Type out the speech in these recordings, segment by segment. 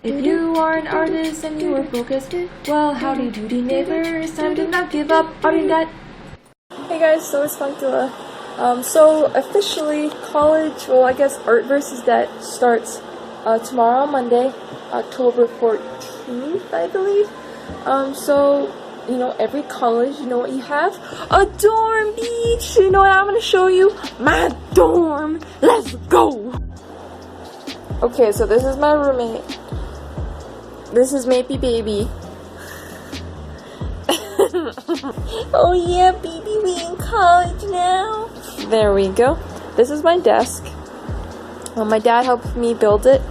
If you are an artist and you are focused, well, howdy doody neighbors, time to not give up, ArtvsDebt. Hey guys, so it's Funkula. So officially college, well I guess ArtvsDebt starts tomorrow, Monday, October 14th, I believe. So, you know, every college, you know what you have? A dorm beach! You know what I'm gonna show you? My dorm! Let's go! Okay, so this is my roommate. This is Mapey Baby. Oh yeah, baby, we in college now. There we go. This is my desk. My dad helped me build it.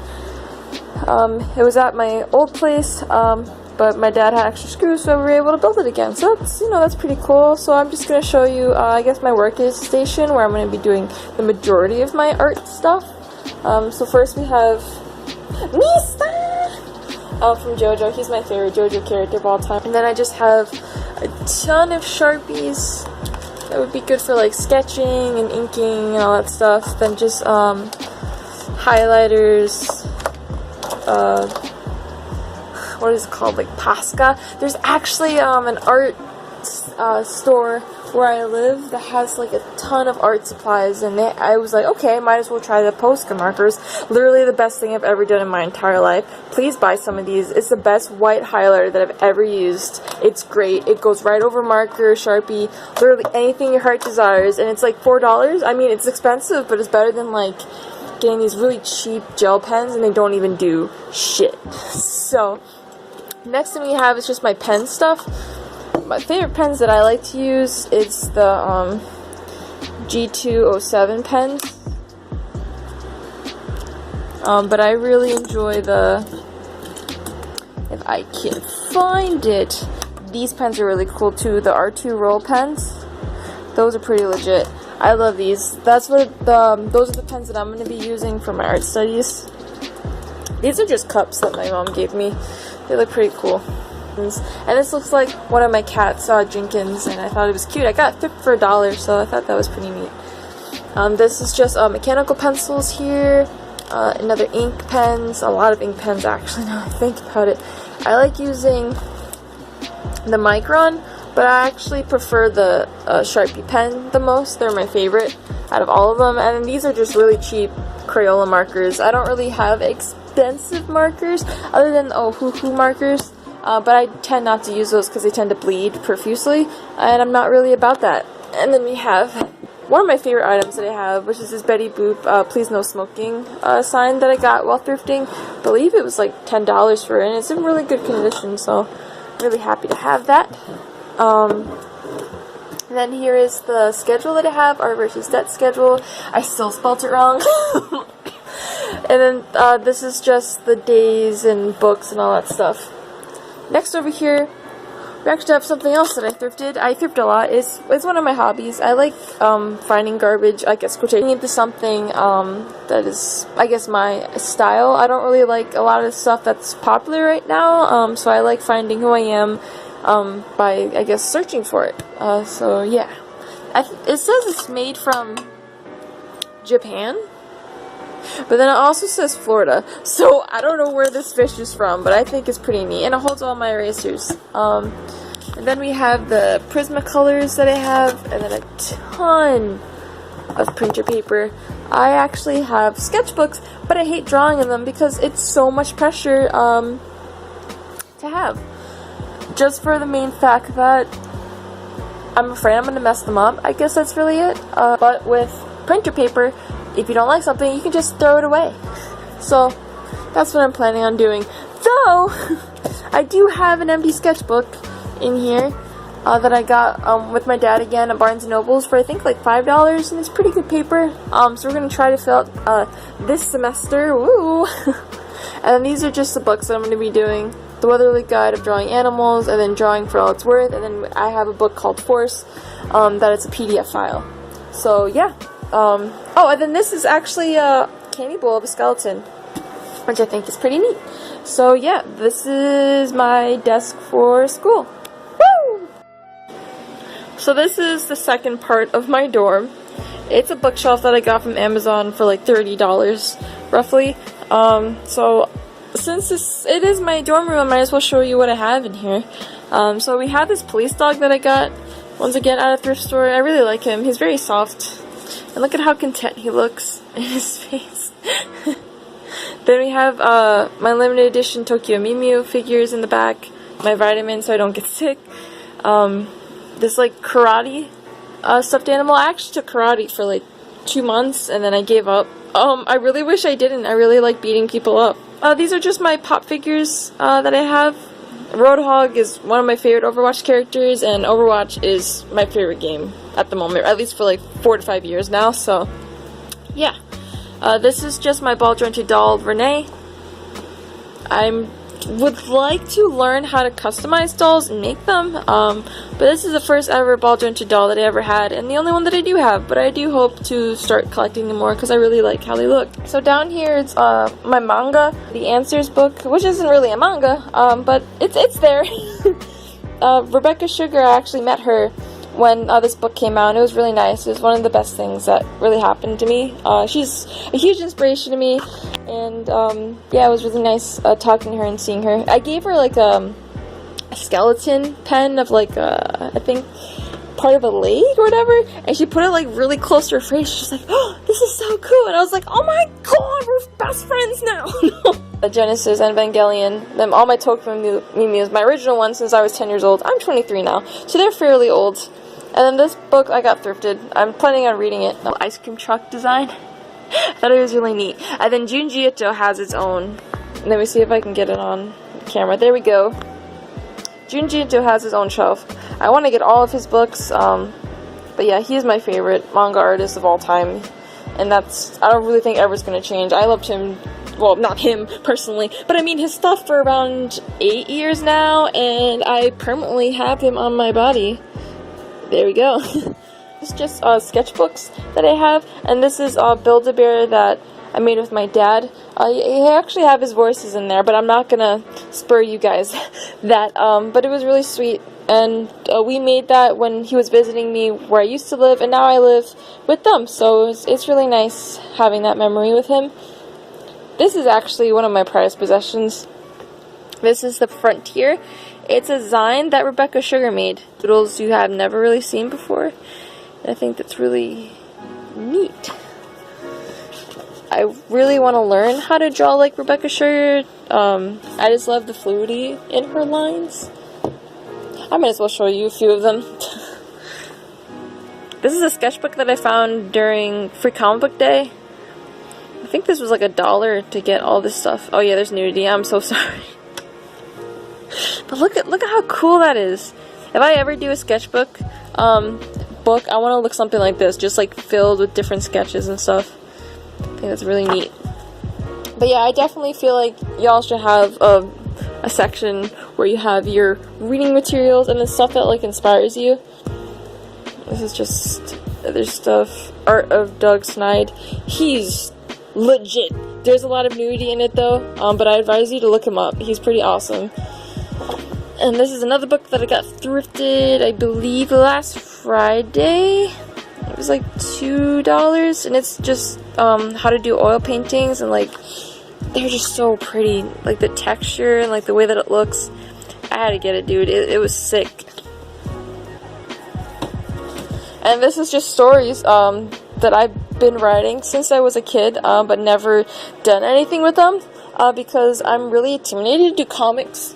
It was at my old place, but my dad had extra screws, so we were able to build it again. So that's, you know, that's pretty cool. So I'm just gonna show you, I guess, my workstation where I'm gonna be doing the majority of my art stuff. So first we have Mista from JoJo. He's my favorite JoJo character of all time. And then I just have a ton of Sharpies that would be good for like sketching and inking and all that stuff. Then just highlighters, what is it called, like Pasca. There's actually an art store where I live that has like a ton of art supplies, and I was like, okay, might as well try the Posca markers. Literally the best thing I've ever done in my entire life. Please buy some of these. It's the best white highlighter that I've ever used. It's great. It goes right over marker, Sharpie, literally anything your heart desires, and it's like $4. I mean, it's expensive, but it's better than like getting these really cheap gel pens, and they don't even do shit. So next thing we have is just my pen stuff. My favorite pens that I like to use is the G207 pens. But I really enjoy the, if I can find it, these pens are really cool too. The R2 roll pens. Those are pretty legit. I love these. That's what those are the pens that I'm going to be using for my art studies. These are just cups that my mom gave me. They look pretty cool. And this looks like one of my cats, Jenkins, and I thought it was cute. I got it for $1, so I thought that was pretty neat. This is just mechanical pencils here, another ink pens, a lot of ink pens actually, now I think about it. I like using the Micron, but I actually prefer the Sharpie pen the most. They're my favorite out of all of them, and these are just really cheap Crayola markers. I don't really have expensive markers other than Hoo markers. But I tend not to use those because they tend to bleed profusely, and I'm not really about that. And then we have one of my favorite items that I have, which is this Betty Boop Please No Smoking sign that I got while thrifting. I believe it was like $10 for it, and it's in really good condition, so I'm really happy to have that. And then here is the schedule that I have, ArtvsDebt schedule. I still spelt it wrong. And then this is just the days and books and all that stuff. Next over here, we actually have something else that I thrifted. I thrift a lot. It's one of my hobbies. I like finding garbage, I guess, quotation into something that is, I guess, my style. I don't really like a lot of stuff that's popular right now, so I like finding who I am by, I guess, searching for it. So yeah, it says it's made from Japan. But then it also says Florida, so I don't know where this fish is from, but I think it's pretty neat, and it holds all my erasers. And then we have the Prismacolors that I have, and then a ton of printer paper. I actually have sketchbooks, but I hate drawing in them because it's so much pressure to have. Just for the main fact that I'm afraid I'm going to mess them up. I guess that's really it. But with printer paper, if you don't like something, you can just throw it away. So that's what I'm planning on doing. Though I do have an empty sketchbook in here that I got with my dad again at Barnes & Noble's for I think like $5, and it's pretty good paper. So we're gonna try to fill out this semester. Woo! And then these are just the books that I'm gonna be doing. The Weatherly Guide of Drawing Animals, and then Drawing for All It's Worth, and then I have a book called Force that it's a PDF file. So yeah. Oh, and then this is actually a candy bowl of a skeleton, which I think is pretty neat. So yeah, this is my desk for school. Woo! So this is the second part of my dorm. It's a bookshelf that I got from Amazon for like $30, roughly. So since it is my dorm room, I might as well show you what I have in here. So we have this police dog that I got, once again, at a thrift store. I really like him. He's very soft. And look at how content he looks in his face. Then we have my limited edition Tokyo Mew Mew figures in the back. My vitamins so I don't get sick. This like karate stuffed animal. I actually took karate for like 2 months and then I gave up. I really wish I didn't. I really like beating people up. These are just my pop figures that I have. Roadhog is one of my favorite Overwatch characters, and Overwatch is my favorite game at the moment, at least for like 4 to 5 years now, so yeah. This is just my ball jointed doll, Renee. I would like to learn how to customize dolls and make them, but this is the first ever ball jointed doll that I ever had, and the only one that I do have, but I do hope to start collecting them more because I really like how they look. So down here it's my manga, The Answers book, which isn't really a manga, but it's there. Rebecca Sugar, I actually met her when this book came out, and it was really nice. It was one of the best things that really happened to me. She's a huge inspiration to me, and yeah, it was really nice talking to her and seeing her. I gave her like a skeleton pen of like I think part of a leg or whatever, and she put it like really close to her face. She's like, "Oh, this is so cool," and I was like, "Oh my god, we're best friends now." Genesis and Evangelion, them all my Tokyo Mew Mews, my original one since I was 10 years old. I'm 23 now, so they're fairly old. And then this book I got thrifted. I'm planning on reading it. The ice cream truck design. I thought it was really neat. And then Junji Ito has its own. Let me see if I can get it on camera. There we go. Junji Ito has his own shelf. I want to get all of his books. But yeah, he's my favorite manga artist of all time. And that's, I don't really think ever's going to change. I loved him. Well, not him personally, but I mean his stuff for around 8 years now, and I permanently have him on my body. There we go. It's just sketchbooks that I have, and this is Build-A-Bear that I made with my dad. I actually have his voices in there, but I'm not gonna spur you guys that, but it was really sweet, and we made that when he was visiting me where I used to live, and now I live with them, so it's really nice having that memory with him. This is actually one of my prized possessions. This is the Frontier. It's a Zine that Rebecca Sugar made. Doodles you have never really seen before. And I think that's really neat. I really want to learn how to draw like Rebecca Sugar. I just love the fluidity in her lines. I might as well show you a few of them. This is a sketchbook that I found during Free Comic Book Day. I think this was like $1 to get all this stuff. Oh yeah, there's nudity. I'm so sorry. But look at how cool that is. If I ever do a sketchbook book, I want to look something like this, just like filled with different sketches and stuff. I think that's really neat. But yeah, I definitely feel like y'all should have a section where you have your reading materials and the stuff that like inspires you. This is just other stuff. Art of Doug Snide. He's legit. There's a lot of nudity in it though, but I advise you to look him up. He's pretty awesome. And this is another book that I got thrifted, I believe, last Friday. It was like $2, and it's just how to do oil paintings, and like they're just so pretty, like the texture and like the way that it looks. I had to get it, dude. It was sick. And this is just stories that I've been writing since I was a kid, but never done anything with them because I'm really intimidated to do comics.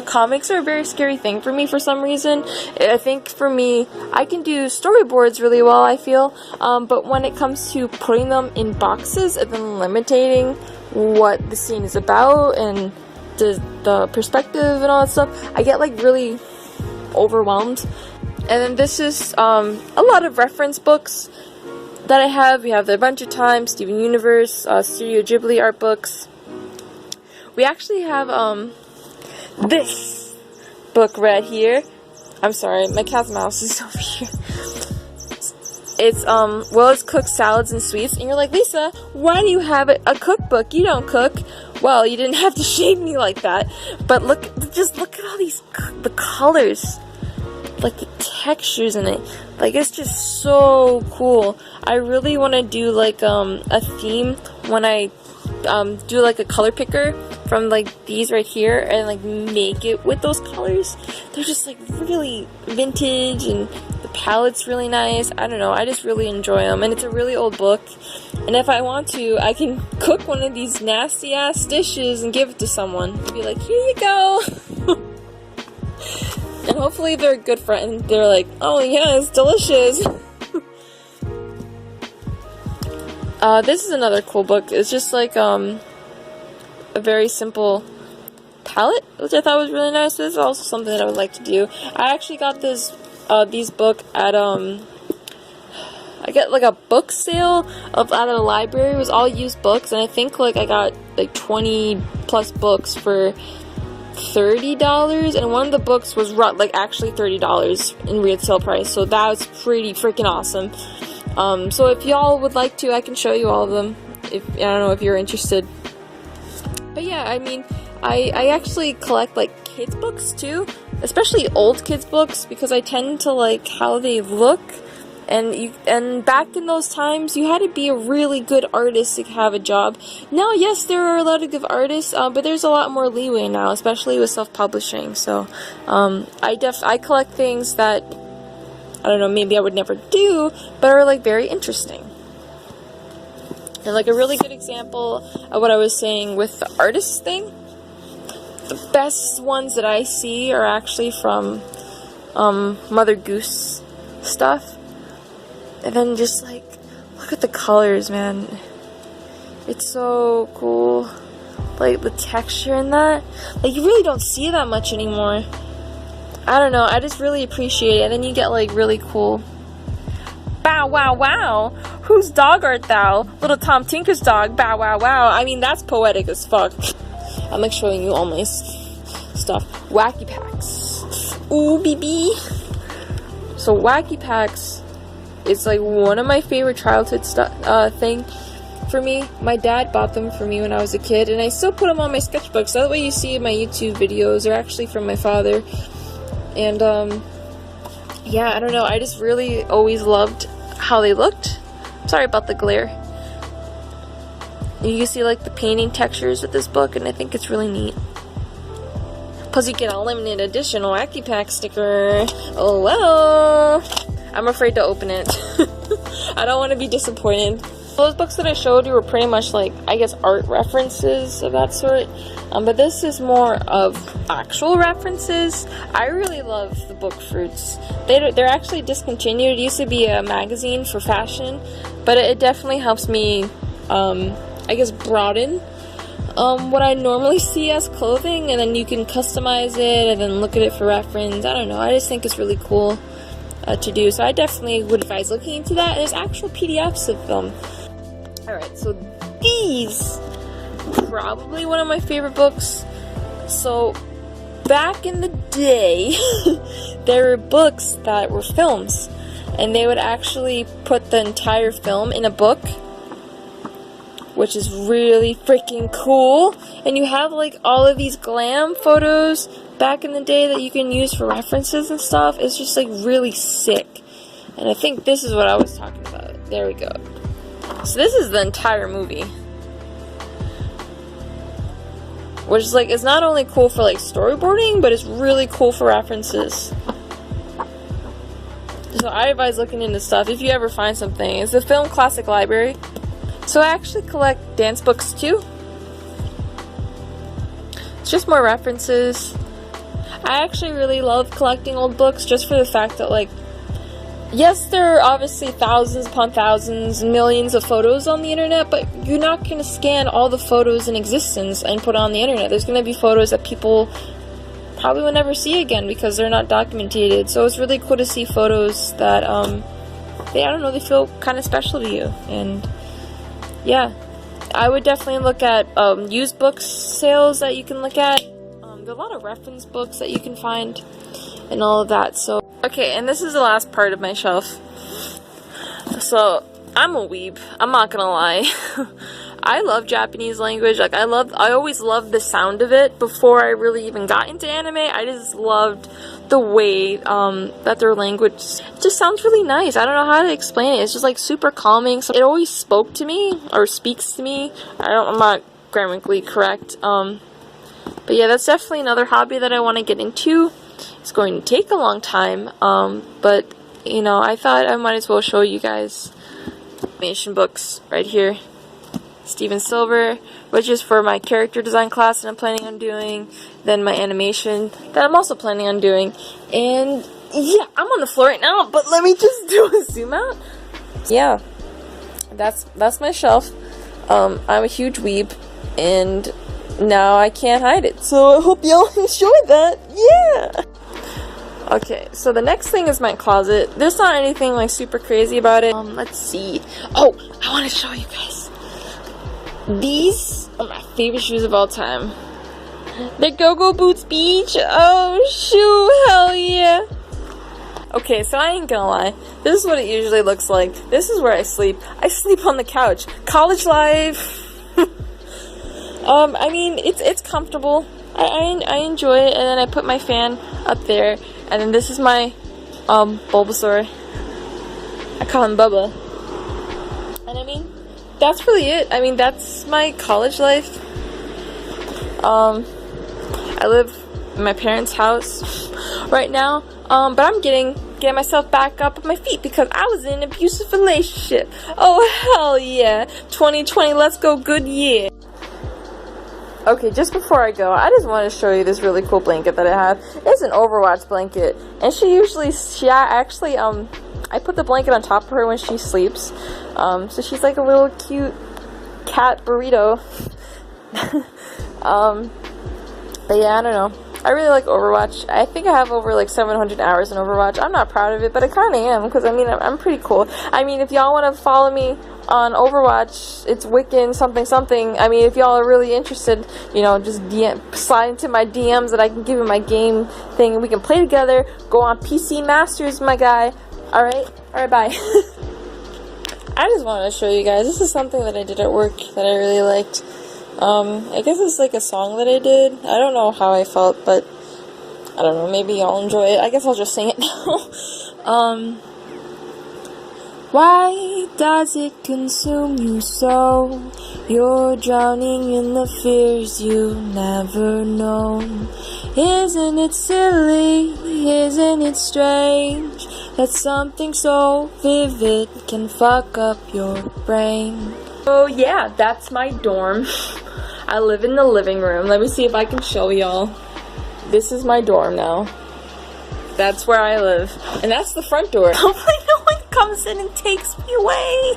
Comics are a very scary thing for me for some reason. I think for me, I can do storyboards really well, I feel, but when it comes to putting them in boxes and then limiting what the scene is about and the perspective and all that stuff, I get like really overwhelmed. And then this is a lot of reference books that I have. We have The Adventure Time, Steven Universe, Studio Ghibli art books. We actually have this book right here. I'm sorry, my cat's mouse is over here. It's Willis Cooks Salads and Sweets, and you're like, Lisa, why do you have a cookbook? You don't cook. Well, you didn't have to shame me like that. But just look at all the colors, like the textures in it. Like, it's just so cool. I really want to do like a theme when I do like a color picker from like these right here and like make it with those colors. They're just like really vintage and the palette's really nice. I don't know, I just really enjoy them, and it's a really old book, and if I want to, I can cook one of these nasty ass dishes and give it to someone and be like, here you go. And hopefully they're a good friend. They're like, oh yeah, it's delicious. This is another cool book. It's just like a very simple palette, which I thought was really nice. This is also something that I would like to do. I actually got these book at I got like a book sale out of the library. It was all used books, and I think like I got like 20 plus books for $30, and one of the books was like actually $30 in retail price, so that was pretty freaking awesome. So if y'all would like to, I can show you all of them, if I don't know if you're interested. But yeah, I mean, I actually collect like kids books too, especially old kids books, because I tend to like how they look. And back in those times, you had to be a really good artist to have a job. Now, yes, there are a lot of good artists, but there's a lot more leeway now, especially with self-publishing. So, I collect things that, I don't know, maybe I would never do, but are like very interesting. And like a really good example of what I was saying with the artist thing, the best ones that I see are actually from Mother Goose stuff. And then just like, look at the colors, man. It's so cool. Like the texture in that. Like you really don't see that much anymore. I don't know, I just really appreciate it. And then you get like really cool. Bow wow wow. Whose dog art thou? Little Tom Tinker's dog. Bow wow wow. I mean, that's poetic as fuck. I'm like showing you all my stuff. Wacky Packs. Ooh, BB. So Wacky Packs. It's like one of my favorite childhood thing for me. My dad bought them for me when I was a kid, and I still put them on my sketchbooks. So that way you see my YouTube videos are actually from my father. And yeah, I don't know, I just really always loved how they looked. Sorry about the glare. You can see like the painting textures with this book, and I think it's really neat. Plus you get a limited edition Wacky Pack sticker. Oh well. I'm afraid to open it. I don't want to be disappointed. Those books that I showed you were pretty much like, I guess, art references of that sort. But this is more of actual references. I really love the book Fruits. They're actually discontinued. It used to be a magazine for fashion, but it definitely helps me, I guess, broaden what I normally see as clothing, and then you can customize it and then look at it for reference. I don't know. I just think it's really cool to do. So I definitely would advise looking into that. There's actual PDFs of them. Alright, so these, probably one of my favorite books. So back in the day, there were books that were films, and they would actually put the entire film in a book, which is really freaking cool. And you have like all of these glam photos back in the day that you can use for references and stuff. It's just like really sick. And I think this is what I was talking about. There we go. So this is the entire movie, which is like, it's not only cool for like storyboarding, but it's really cool for references. So I advise looking into stuff if you ever find something. It's the Film Classic Library. So I actually collect dance books too. It's just more references. I actually really love collecting old books just for the fact that, like, yes, there are obviously thousands upon thousands, millions of photos on the internet, but you're not going to scan all the photos in existence and put on the internet. There's going to be photos that people probably will never see again because they're not documented. So it's really cool to see photos that, they feel kind of special to you. And yeah, I would definitely look at used books sales that you can look at. There are a lot of reference books that you can find and all of that. So okay, and this is the last part of my shelf. So I'm a weeb, I'm not gonna lie. I love Japanese language. Like, I always loved the sound of it before I really even got into anime. I just loved the way that their language just sounds really nice. I don't know how to explain it. It's just like super calming. So it always spoke to me, or speaks to me. I'm not grammatically correct. But yeah, that's definitely another hobby that I want to get into. It's going to take a long time, but you know, I thought I might as well show you guys animation books right here. Steven Silver, which is for my character design class that I'm planning on doing, then my animation that I'm also planning on doing, and yeah, I'm on the floor right now, but let me just do a zoom out. Yeah, that's my shelf. I'm a huge weeb, and now I can't hide it, so I hope y'all enjoy that. Yeah! Okay, so the next thing is my closet. There's not anything like super crazy about it. Let's see. Oh, I want to show you guys. These are my favorite shoes of all time. The Go-Go Boots Beach. Oh, shoot, hell yeah. Okay, so I ain't gonna lie. This is what it usually looks like. This is where I sleep. I sleep on the couch. College life. I mean, it's comfortable. I enjoy it, and then I put my fan up there, and then this is my Bulbasaur. I call him Bubba. And I mean, that's really it. I mean, that's my college life. I live in my parents' house right now, but I'm getting myself back up on my feet because I was in an abusive relationship. Oh, hell yeah. 2020, let's go, good year. Okay, just before I go, I just want to show you this really cool blanket that I have. It's an Overwatch blanket, and I put the blanket on top of her when she sleeps, so she's like a little cute cat burrito. But yeah, I don't know. I really like Overwatch. I think I have over like 700 hours in Overwatch. I'm not proud of it, but I kind of am, because I mean, I'm pretty cool. I mean, if y'all want to follow me on Overwatch, it's Wiccan something something. I mean, if y'all are really interested, you know, just slide into my DMs that I can give you my game thing, and we can play together. Go on PC Masters, my guy. Alright, bye. I just wanted to show you guys. This is something that I did at work that I really liked. I guess it's like a song that I did. I don't know how I felt, but I don't know, maybe y'all enjoy it. I guess I'll just sing it now. Why does it consume you so? You're drowning in the fears you've never known. Isn't it silly? Isn't it strange that something so vivid can fuck up your brain? Oh yeah, that's my dorm. I live in the living room. Let me see if I can show y'all. This is my dorm now. That's where I live. And that's the front door. Hopefully no one comes in and takes me away.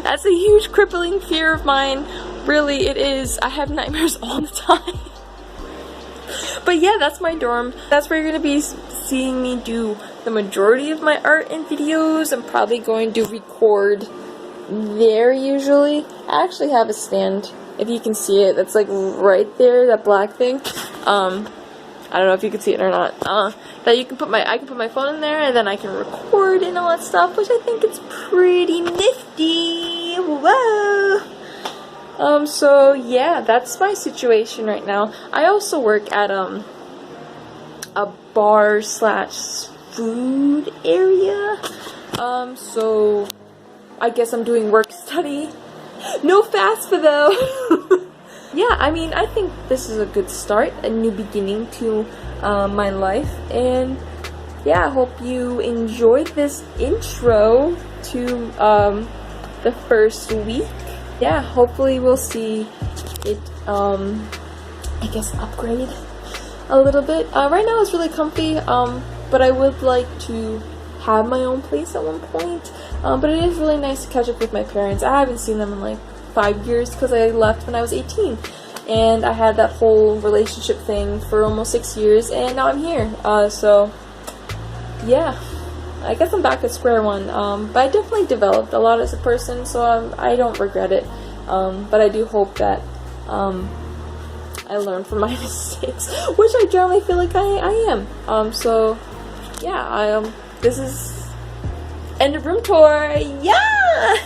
That's a huge crippling fear of mine. Really, it is. I have nightmares all the time. But yeah, that's my dorm. That's where you're going to be seeing me do the majority of my art and videos. I'm probably going to record there usually. I actually have a stand, if you can see it, that's like right there, that black thing. I don't know if you can see it or not. That you can I can put my phone in there, and then I can record and all that stuff, which I think is pretty nifty. Whoa. So yeah, that's my situation right now. I also work at a bar / food area. So I guess I'm doing work study. No FAFSA though. Yeah, I mean, I think this is a good start, a new beginning to my life, and yeah, I hope you enjoyed this intro to the first week. Yeah, hopefully we'll see it, I guess, upgrade a little bit. Right now it's really comfy, but I would like to have my own place at one point, but it is really nice to catch up with my parents. I haven't seen them in like 5 years because I left when I was 18, and I had that whole relationship thing for almost 6 years, and now I'm here. So yeah, I guess I'm back at square one, but I definitely developed a lot as a person, so I don't regret it, but I do hope that I learned from my mistakes, which I generally feel like I am. So yeah, this is end of room tour. Yes!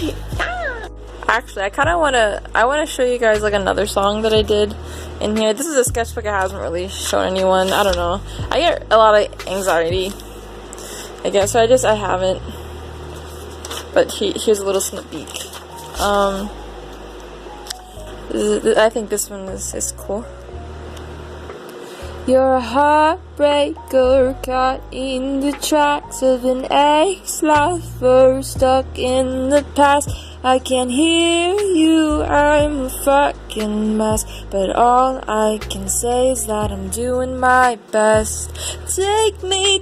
Yeah! Actually, I wanna show you guys like another song that I did in here. This is a sketchbook I haven't really shown anyone. I don't know. I get a lot of anxiety, I guess, so I haven't. But here's a little sneak peek. I think this one is cool. You're a heartbreaker caught in the tracks of an ex-lover stuck in the past. I can hear you, I'm a fucking mess, but all I can say is that I'm doing my best. Take me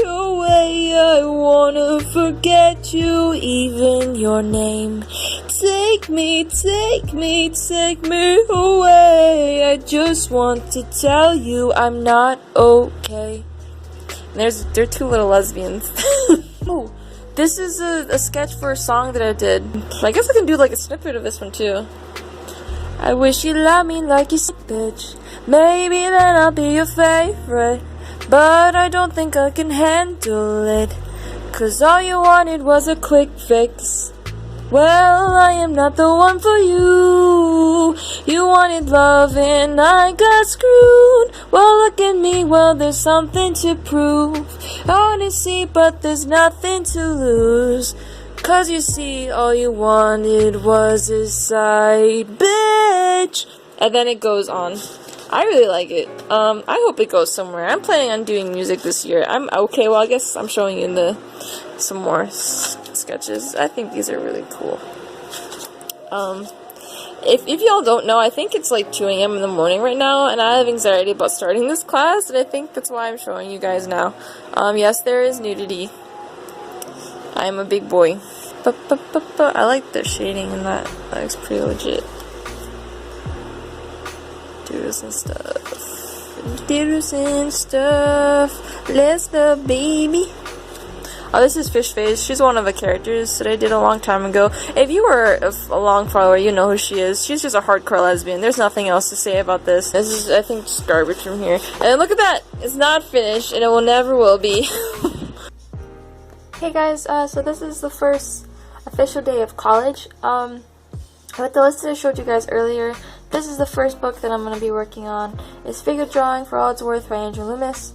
away, I wanna forget you, even your name. Take me away, I just want to tell you I'm not okay. And they're two little lesbians. Oh. This is a sketch for a song that I did. I guess I can do like a snippet of this one too. I wish you loved me like you said, bitch. Maybe then I'll be your favorite. But I don't think I can handle it. 'Cause all you wanted was a quick fix. Well, I am not the one for you. You wanted love and I got screwed. Well, look at me, well, there's something to prove. Honesty, but there's nothing to lose. 'Cause you see, all you wanted was a side bitch. And then it goes on. I really like it. I hope it goes somewhere. I'm planning on doing music this year. Okay, well, I guess I'm showing you some more sketches. I think these are really cool. If y'all don't know, I think it's like 2 a.m. in the morning right now, and I have anxiety about starting this class, and I think that's why I'm showing you guys now. Yes, there is nudity. I am a big boy. I like the shading in that. That looks pretty legit. Doodles and stuff. Let's the baby. Oh, this is Fish Face. She's one of the characters that I did a long time ago. If you were a long follower, you know who she is. She's just a hardcore lesbian. There's nothing else to say about this. This is, I think, just garbage from here. And look at that! It's not finished, and it never will be. Hey guys, so this is the first official day of college. With the list that I showed you guys earlier, this is the first book that I'm going to be working on. It's Figure Drawing for All It's Worth by Andrew Loomis.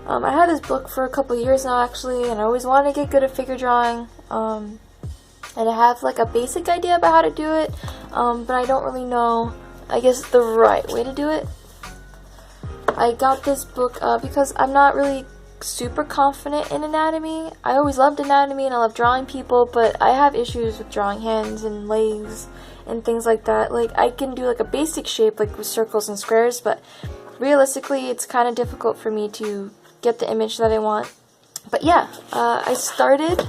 I had this book for a couple years now, actually, and I always wanted to get good at figure drawing, and I have like a basic idea about how to do it, but I don't really know, I guess, the right way to do it. I got this book because I'm not really super confident in anatomy. I always loved anatomy and I love drawing people, but I have issues with drawing hands and legs and things like that. Like, I can do like a basic shape, like with circles and squares, but realistically it's kind of difficult for me to get the image that I want. But yeah, I started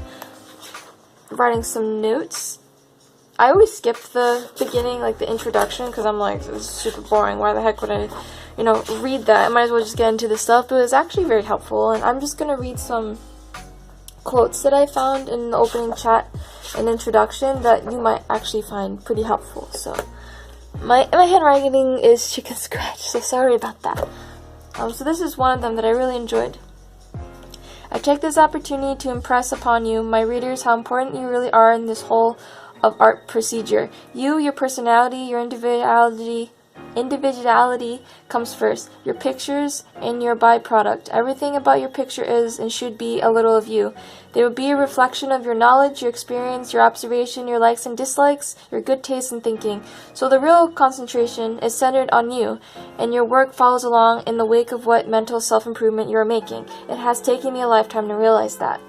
writing some notes. I always skip the beginning, like the introduction, because I'm like, this is super boring. Why the heck would I, read that? I might as well just get into the stuff. But it was actually very helpful, and I'm just gonna read some quotes that I found in the opening chat and introduction that you might actually find pretty helpful. So my handwriting is chicken scratch, so sorry about that. So this is one of them that I really enjoyed. I take this opportunity to impress upon you, my readers, how important you really are in this whole of art procedure. You, your personality, your individuality comes first. Your pictures and your byproduct. Everything about your picture is and should be a little of you. They will be a reflection of your knowledge, your experience, your observation, your likes and dislikes, your good taste in thinking. So the real concentration is centered on you, and your work follows along in the wake of what mental self-improvement you are making. It has taken me a lifetime to realize that.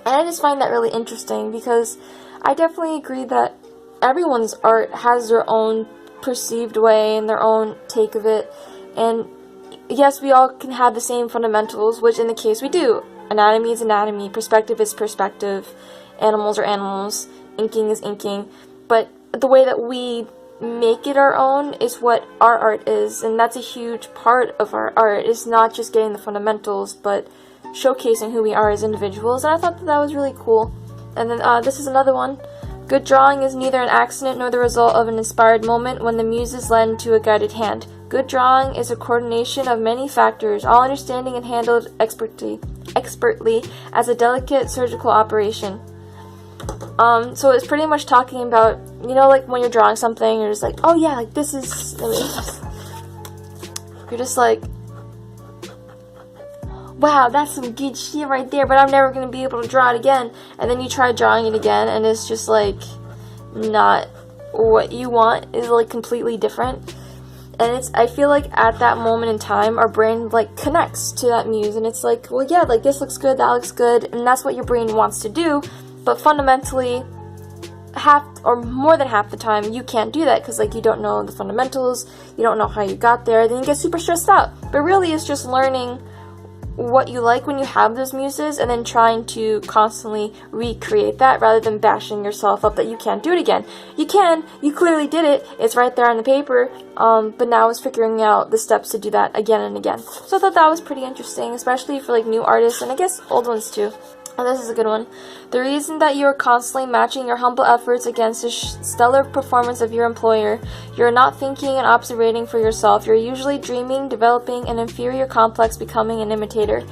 And I just find that really interesting, because I definitely agree that everyone's art has their own perceived way and their own take of it, and yes, we all can have the same fundamentals, which in the case we do. Anatomy is anatomy, perspective is perspective, animals are animals, inking is inking, but the way that we make it our own is what our art is, and that's a huge part of our art. It's not just getting the fundamentals, but showcasing who we are as individuals, and I thought that was really cool. And then this is another one. Good drawing is neither an accident nor the result of an inspired moment when the muses lend to a guided hand. Good drawing is a coordination of many factors, all understanding and handled expertly as a delicate surgical operation. So it's pretty much talking about, you know, like when you're drawing something, you're just like, oh yeah, like this is, you're just like, wow, that's some good shit right there, but I'm never going to be able to draw it again. And then you try drawing it again, and it's just like not what you want. It's like completely different. And I feel like at that moment in time, our brain like connects to that muse, and it's like, well, yeah, like this looks good, that looks good, and that's what your brain wants to do. But fundamentally, half or more than half the time, you can't do that because like you don't know the fundamentals, you don't know how you got there, then you get super stressed out. But really, it's just learning what you like when you have those muses, and then trying to constantly recreate that rather than bashing yourself up that you can't do it again. You can, you clearly did it, it's right there on the paper, but now it's figuring out the steps to do that again and again. So I thought that was pretty interesting, especially for like new artists, and I guess old ones too. And this is a good one. The reason that you are constantly matching your humble efforts against the stellar performance of your employer, you're not thinking and observating for yourself. You're usually dreaming, developing an inferior complex, becoming an imitator.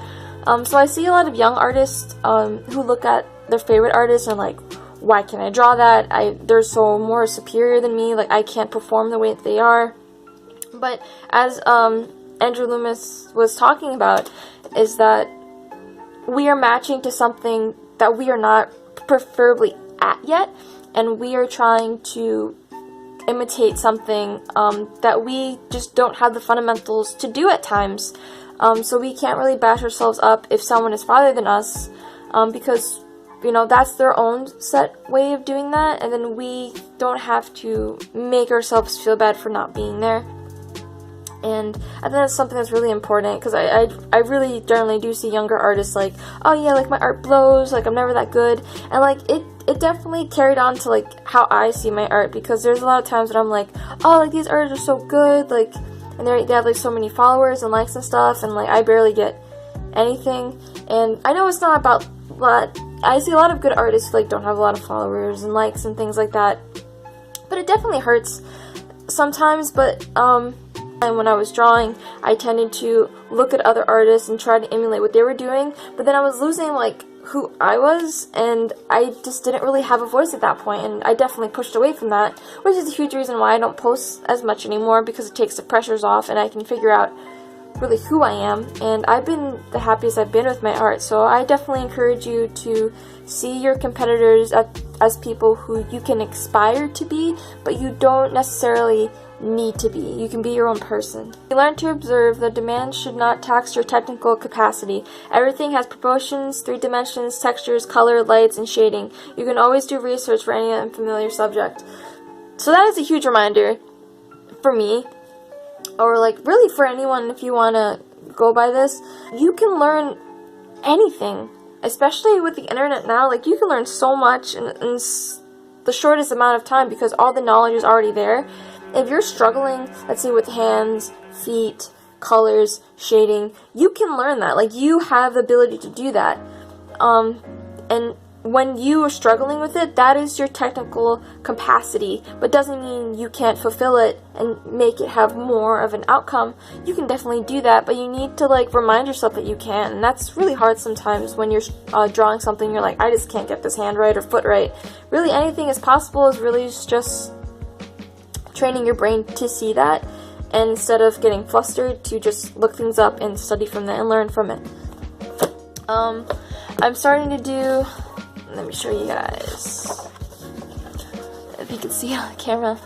So I see a lot of young artists who look at their favorite artists and like, why can't I draw that? They're so more superior than me. Like I can't perform the way that they are. But as Andrew Loomis was talking about, is that we are matching to something that we are not preferably at yet, and we are trying to imitate something that we just don't have the fundamentals to do at times. So we can't really bash ourselves up if someone is farther than us, because, you know, that's their own set way of doing that, and then we don't have to make ourselves feel bad for not being there. And I think that's something that's really important, because I really generally do see younger artists like, oh yeah, like my art blows, like I'm never that good, and like it definitely carried on to like how I see my art, because there's a lot of times that I'm like, oh, like these artists are so good, like, and they have like so many followers and likes and stuff, and like I barely get anything. And I know it's not about that. I see a lot of good artists who like don't have a lot of followers and likes and things like that, but it definitely hurts sometimes. But and when I was drawing, I tended to look at other artists and try to emulate what they were doing, but then I was losing like who I was, and I just didn't really have a voice at that point, and I definitely pushed away from that, which is a huge reason why I don't post as much anymore, because it takes the pressures off and I can figure out really who I am. And I've been the happiest I've been with my art, so I definitely encourage you to see your competitors as people who you can aspire to be, but you don't necessarily need to be. You can be your own person. You learn to observe. The demand should not tax your technical capacity. Everything has proportions, 3 dimensions, textures, color, lights, and shading. You can always do research for any unfamiliar subject. So that is a huge reminder for me, or like really for anyone, if you want to go by this. You can learn anything, especially with the internet now. Like you can learn so much in the shortest amount of time, because all the knowledge is already there. If you're struggling, let's say with hands, feet, colors, shading, you can learn that. Like you have the ability to do that. And when you are struggling with it, that is your technical capacity, but doesn't mean you can't fulfill it and make it have more of an outcome. You can definitely do that, but you need to like remind yourself that you can, and that's really hard sometimes when you're drawing something. You're like, I just can't get this hand right or foot right. Really, anything is possible. Is really just training your brain to see that, and instead of getting flustered, to just look things up and study from that and learn from it. I'm starting to do, let me show you guys, if you can see on the camera,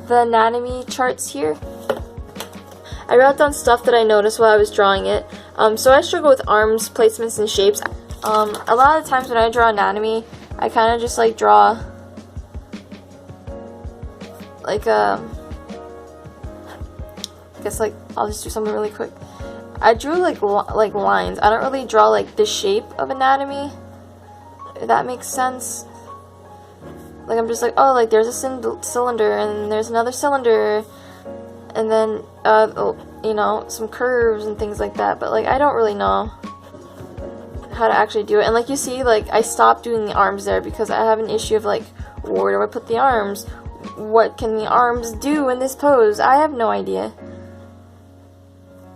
the anatomy charts here. I wrote down stuff that I noticed while I was drawing it. So I struggle with arms, placements, and shapes. A lot of the times when I draw anatomy, I kind of just like draw like I guess like I'll just do something really quick. I drew like lines. I don't really draw like the shape of anatomy, if that makes sense. Like I'm just like, oh, like there's a cylinder and there's another cylinder, and then you know, some curves and things like that. But like I don't really know how to actually do it. And like you see, like I stopped doing the arms there because I have an issue of like, where do I put the arms? What can the arms do in this pose? I have no idea.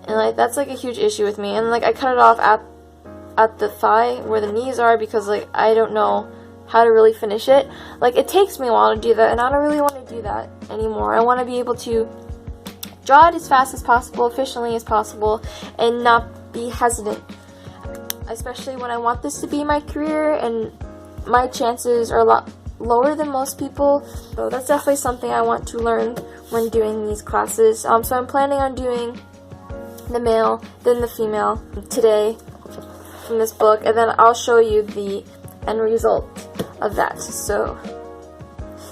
And like that's like a huge issue with me. And like I cut it off at the thigh where the knees are, because like I don't know how to really finish it. Like, it takes me a while to do that, and I don't really want to do that anymore. I want to be able to draw it as fast as possible, efficiently as possible, and not be hesitant. Especially when I want this to be my career, and my chances are a lot lower than most people. So that's definitely something I want to learn when doing these classes. So I'm planning on doing the male, then the female today from this book, and then I'll show you the end result of that. So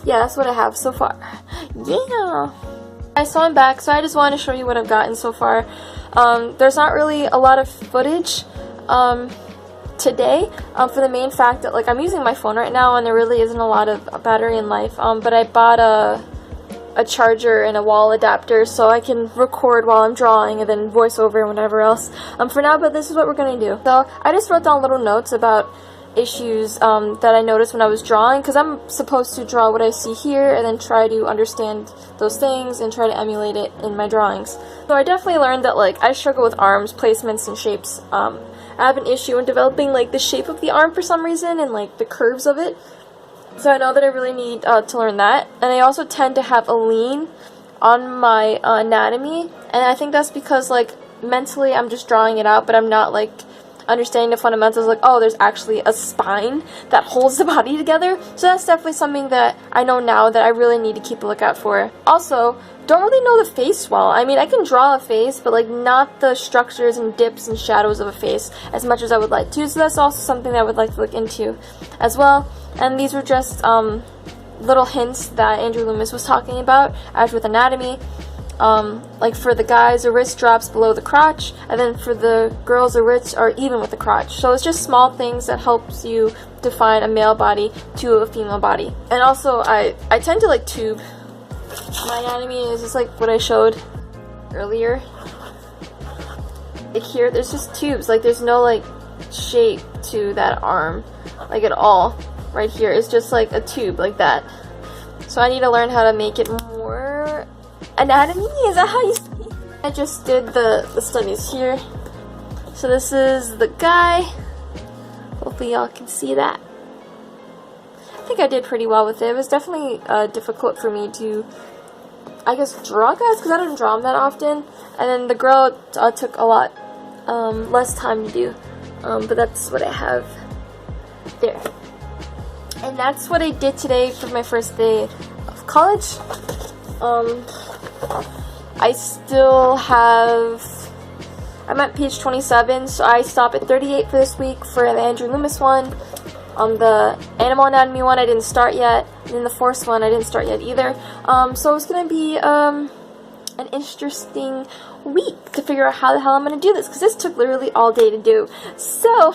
yeah, that's what I have so far. Yeah. So I'm back, so I just wanted to show you what I've gotten so far. There's not really a lot of footage today, for the main fact that, like, I'm using my phone right now and there really isn't a lot of battery in life, but I bought a charger and a wall adapter so I can record while I'm drawing and then voice over and whatever else for now. But this is what we're gonna do. So I just wrote down little notes about issues that I noticed when I was drawing, because I'm supposed to draw what I see here and then try to understand those things and try to emulate it in my drawings. So I definitely learned that, like, I struggle with arms, placements, and shapes. I have an issue in developing, like, the shape of the arm for some reason and, like, the curves of it. So I know that I really need to learn that. And I also tend to have a lean on my anatomy, and I think that's because, like, mentally I'm just drawing it out, but I'm not, like, understanding the fundamentals, like, oh, there's actually a spine that holds the body together. So that's definitely something that I know now that I really need to keep a lookout for. Also, don't really know the face well. I mean, I can draw a face, but, like, not the structures and dips and shadows of a face as much as I would like to. So that's also something that I would like to look into as well. And these were just little hints that Andrew Loomis was talking about, as with anatomy. Like, for the guys, the wrist drops below the crotch, and then for the girls, the wrists are even with the crotch. So it's just small things that helps you define a male body to a female body. And also, I tend to, like, tube. My anatomy is just like what I showed earlier. Like, here, there's just tubes. Like, there's no, like, shape to that arm, like, at all. Right here is just like a tube, like that. So I need to learn how to make it more anatomy. Is that how you say it? I just did the studies here. So this is the guy. Hopefully y'all can see that. I think I did pretty well with it. It was definitely difficult for me to, I guess, draw guys, because I don't draw them that often. And then the girl took a lot less time to do. But that's what I have there. And that's what I did today for my first day of college. I still have, I'm at page 27, so I stop at 38 for this week for the Andrew Loomis one. The animal anatomy one I didn't start yet, and then the force one I didn't start yet either. So it's going to be an interesting week to figure out how the hell I'm going to do this, because this took literally all day to do. So,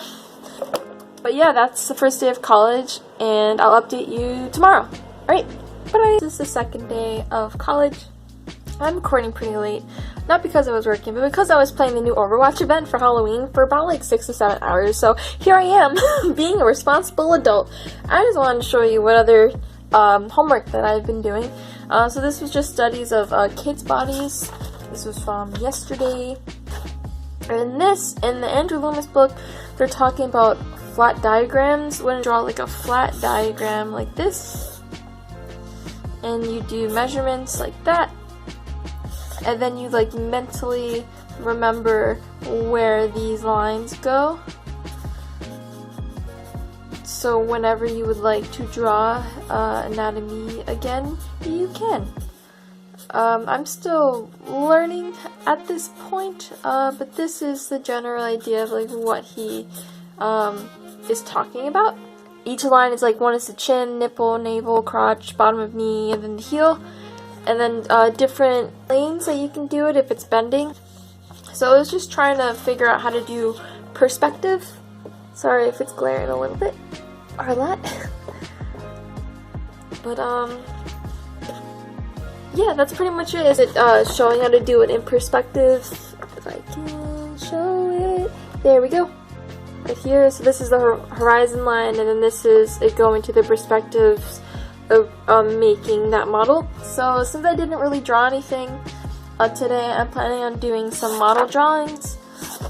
but yeah, that's the first day of college, and I'll update you tomorrow. Alright, bye-bye. This is the second day of college. I'm recording pretty late, not because I was working, but because I was playing the new Overwatch event for Halloween for about like 6 to 7 hours. So here I am, being a responsible adult. I just wanted to show you what other homework that I've been doing. So this was just studies of kids' bodies. This was from yesterday. And this, in the Andrew Loomis book, they're talking about flat diagrams. When you draw like a flat diagram like this, and you do measurements like that, and then you like mentally remember where these lines go. So whenever you would like to draw anatomy again, you can. I'm still learning at this point, but this is the general idea of like what he is talking about. Each line is like, one is the chin, nipple, navel, crotch, bottom of knee, and then the heel. And then different lanes that you can do it if it's bending. So I was just trying to figure out how to do perspective. Sorry if it's glaring a little bit, or that. But yeah, that's pretty much it. Is it showing how to do it in perspective? If I can show it. There we go. Right here. So this is the horizon line, and then this is it going to the perspectives of making that model. So since I didn't really draw anything today, I'm planning on doing some model drawings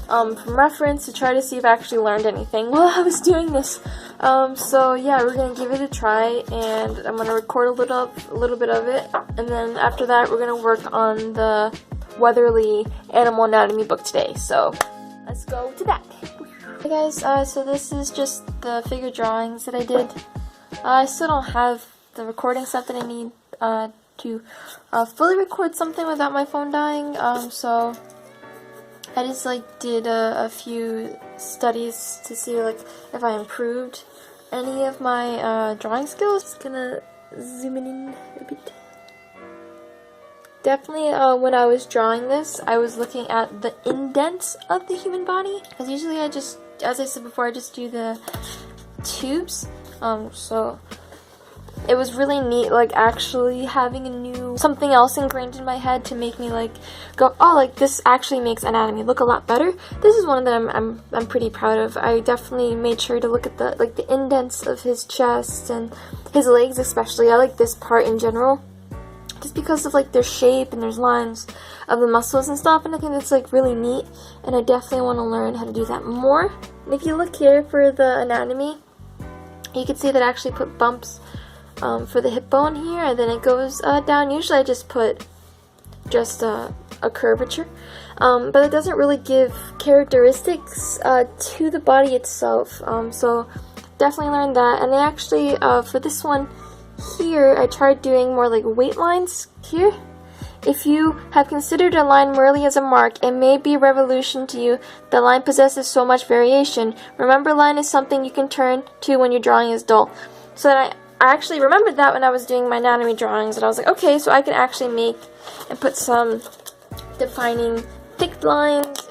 from reference to try to see if I actually learned anything while I was doing this. So yeah, we're gonna give it a try, and I'm gonna record a little bit of it, and then after that, we're gonna work on the Weatherly Animal Anatomy book today. So let's go to that. Hey guys, so this is just the figure drawings that I did. I still don't have the recording stuff that I need to fully record something without my phone dying. So I just like did a few studies to see like if I improved any of my drawing skills. Just gonna zoom in a bit. Definitely when I was drawing this, I was looking at the indents of the human body, because usually I just, as I said before, I just do the tubes. So it was really neat, like actually having something else ingrained in my head to make me like go, oh, like this actually makes anatomy look a lot better. This is one that I'm pretty proud of. I definitely made sure to look at the indents of his chest and his legs especially. I like this part in general, just because of like their shape and there's lines of the muscles and stuff, and I think that's like really neat, and I definitely want to learn how to do that more. And if you look here for the anatomy, you can see that I actually put bumps for the hip bone here, and then it goes down. Usually I just put a curvature, but it doesn't really give characteristics to the body itself. So definitely learned that. And I actually, for this one here, I tried doing more like weight lines here. If you have considered a line merely as a mark, it may be a revolution to you. The line possesses so much variation. Remember, line is something you can turn to when your drawing is dull. So then I actually remembered that when I was doing my anatomy drawings, and I was like, okay, so I can actually make and put some defining thick lines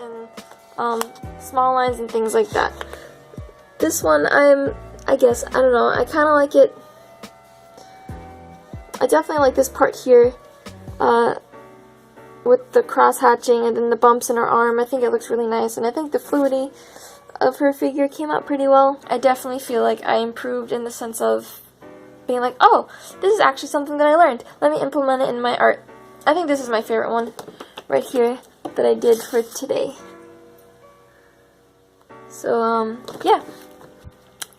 and small lines and things like that. This one, I guess, I don't know, I kind of like it. I definitely like this part here with the cross hatching and then the bumps in her arm. I think it looks really nice, and I think the fluidity of her figure came out pretty well. I definitely feel like I improved in the sense of being like, oh, this is actually something that I learned. Let me implement it in my art. I think this is my favorite one right here that I did for today. So, yeah.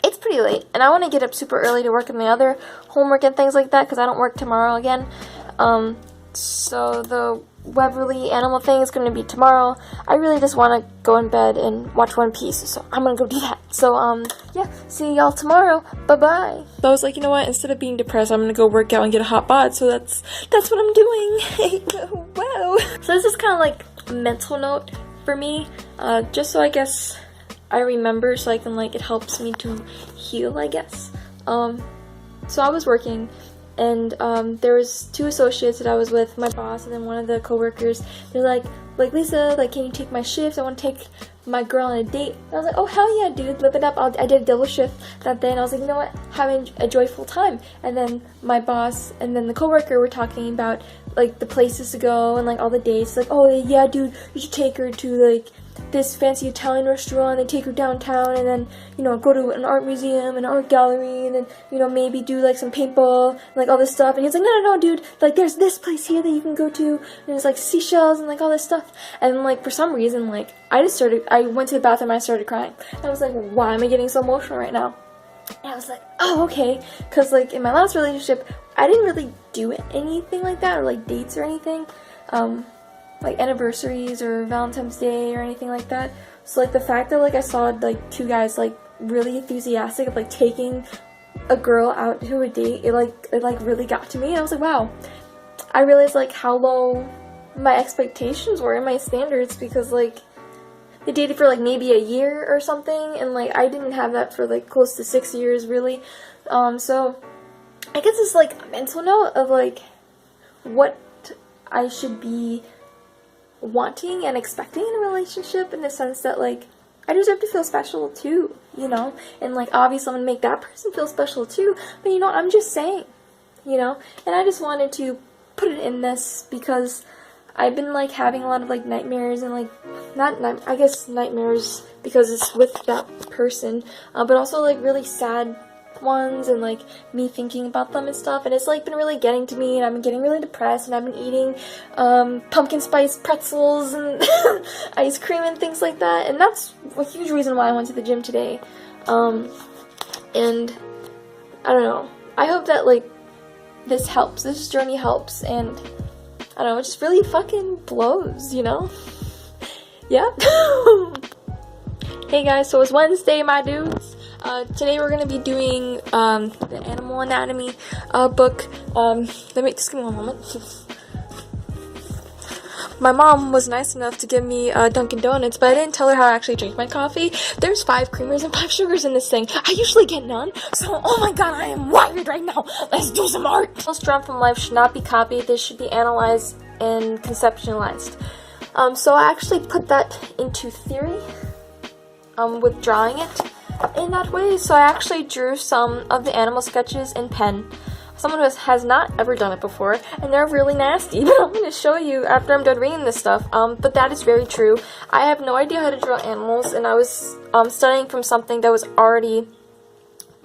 It's pretty late, and I want to get up super early to work on my other homework and things like that, because I don't work tomorrow again. So the Weatherly animal thing is going to be tomorrow. I really just want to go in bed and watch One Piece, so I'm going to go do that. So, yeah, see y'all tomorrow. Bye-bye. So I was like, you know what, instead of being depressed, I'm going to go work out and get a hot bod, so that's what I'm doing. Wow. So this is kind of like a mental note for me, just so I guess I remember, so I can, like, it helps me to heal, I guess. So I was working, and there was two associates that I was with, my boss and then one of the coworkers. They're like Lisa, like, can you take my shift? I want to take my girl on a date. And I was like, oh hell yeah, dude, live it up. I did a double shift that day, and I was like, you know what, having a joyful time. And then my boss and then the coworker were talking about like the places to go and like all the dates. Like, oh yeah, dude, you should take her to like this fancy Italian restaurant, and take her downtown, and then, you know, go to an art museum and art gallery, and then, you know, maybe do like some paintball, like all this stuff. And he's like, no, dude, like there's this place here that you can go to, and there's like seashells and like all this stuff. And like for some reason, like I went to the bathroom and I started crying. And I was like, why am I getting so emotional right now? And I was like, oh, okay, because like in my last relationship, I didn't really do anything like that, or like dates or anything. Like anniversaries or Valentine's Day or anything like that. So like the fact that like I saw like two guys like really enthusiastic of like taking a girl out to a date, it really got to me. And I was like, wow. I realized like how low my expectations were and my standards, because like they dated for like maybe a year or something, and like I didn't have that for like close to 6 years really. So I guess it's like a mental note of like what I should be wanting and expecting in a relationship, in the sense that like I deserve to feel special too, you know, and like obviously I'm gonna make that person feel special too, but you know, I'm just saying, you know. And I just wanted to put it in this because I've been like having a lot of like nightmares, and like I guess nightmares because it's with that person, but also like really sad ones, and like me thinking about them and stuff, and it's like been really getting to me, and I've been getting really depressed, and I've been eating pumpkin spice pretzels and ice cream and things like that, and that's a huge reason why I went to the gym today. And I don't know, I hope that like this helps, this journey helps, and I don't know, it just really fucking blows, you know? Yeah. Hey guys, so it's Wednesday, my dudes. Today we're gonna be doing the Animal Anatomy book. Just give me one moment. My mom was nice enough to give me Dunkin' Donuts, but I didn't tell her how I actually drink my coffee. There's 5 creamers and 5 sugars in this thing. I usually get none, so oh my god, I am wired right now. Let's do some art. Animals drawn from life should not be copied. They should be analyzed and conceptualized. So I actually put that into theory with drawing it in that way. So I actually drew some of the animal sketches in pen. Someone who has not ever done it before, and they're really nasty, but I'm going to show you after I'm done reading this stuff. But that is very true. I have no idea how to draw animals, and I was studying from something that was already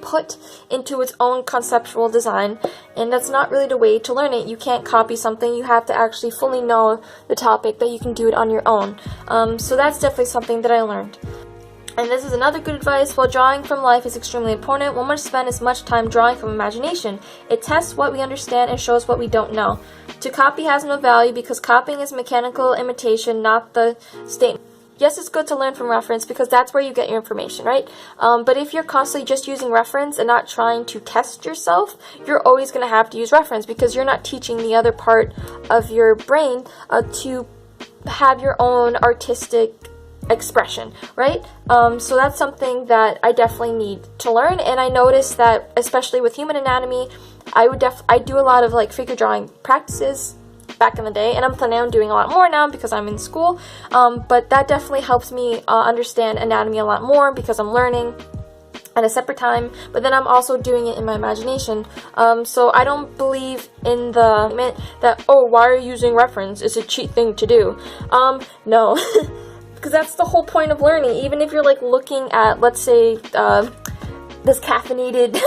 put into its own conceptual design, and that's not really the way to learn it. You can't copy something. You have to actually fully know the topic that you can do it on your own. So that's definitely something that I learned. And this is another good advice. While drawing from life is extremely important, one must spend as much time drawing from imagination. It tests what we understand and shows what we don't know. To copy has no value because copying is mechanical imitation, not the statement. Yes, it's good to learn from reference because that's where you get your information, right? But if you're constantly just using reference and not trying to test yourself, you're always going to have to use reference because you're not teaching the other part of your brain to have your own artistic expression, right? So that's something that I definitely need to learn, and I noticed that especially with human anatomy, I do a lot of like figure drawing practices back in the day, and I'm planning on doing a lot more now because I'm in school, but that definitely helps me understand anatomy a lot more because I'm learning at a separate time, but then I'm also doing it in my imagination. So I don't believe in the myth that, oh, why are you using reference? It's a cheat thing to do. No. Because that's the whole point of learning. Even if you're like looking at, let's say, this caffeinated